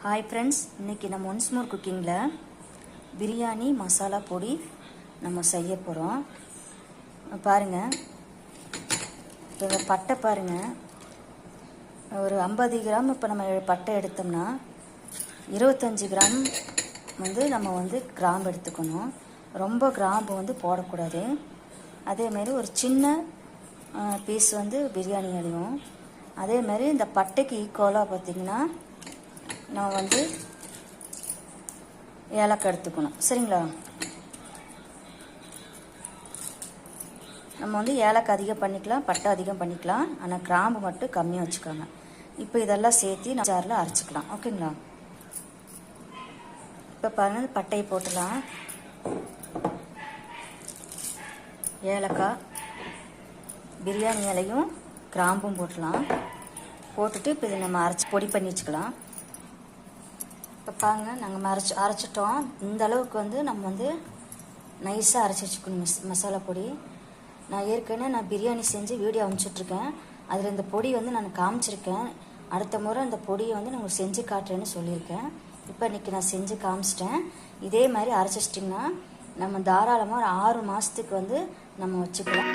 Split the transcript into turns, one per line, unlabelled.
Hi friends, இன்றைக்கி நம்ம once more குக்கிங்கில் பிரியாணி மசாலா பொடி நம்ம செய்ய போகிறோம். பாருங்கள், இப்போ இந்த பட்டை பாருங்கள், ஒரு 50 கிராம் இப்போ நம்ம பட்டை எடுத்தோம்னா 25 கிராம் நம்ம கிராம்பு எடுத்துக்கணும். ரொம்ப கிராம்பு போடக்கூடாது. அதேமாரி ஒரு சின்ன பீஸ் பிரியாணி அடியும். அதேமாதிரி இந்த பட்டைக்கு ஈக்குவலாக பார்த்திங்கன்னா நான் ஏலக்காய் எடுத்துக்கணும். சரிங்களா? நம்ம ஏலக்காய் அதிகம் பண்ணிக்கலாம், பட்டை அதிகம் பண்ணிக்கலாம். ஆனால் கிராம்பு மட்டும் கம்மியாக வச்சுக்கோங்க. இப்போ இதெல்லாம் சேர்த்து நான் ஜாரில் அரைச்சிக்கலாம். ஓகேங்களா? இப்போ பாருங்கள், பட்டையை போட்டுடலாம். ஏலக்காய், பிரியாணி இலையும் கிராம்பும் போட்டுடலாம். போட்டுட்டு இப்போ இதை நம்ம அரைச்சி பொடி பண்ணி வச்சுக்கலாம். இப்போ பாருங்க, நாங்கள் அரைச்சிட்டோம். இந்த அளவுக்கு நம்ம நைஸாக அரைச்சி வச்சுக்கணும் மசாலா பொடி. நான் ஏற்கனவே பிரியாணி செஞ்சு வீடியோ அனுப்பிச்சிட்ருக்கேன். அதில் இந்த பொடி நான் காமிச்சிருக்கேன். அடுத்த முறை இந்த பொடியை நான் செஞ்சு காட்டுறேன்னு சொல்லியிருக்கேன். இப்போ இன்றைக்கி நான் செஞ்சு காமிச்சிட்டேன். இதே மாதிரி அரைச்சி வச்சிட்டிங்கன்னா நம்ம தாராளமாக ஒரு 6 மாதத்துக்கு நம்ம வச்சுக்கலாம்.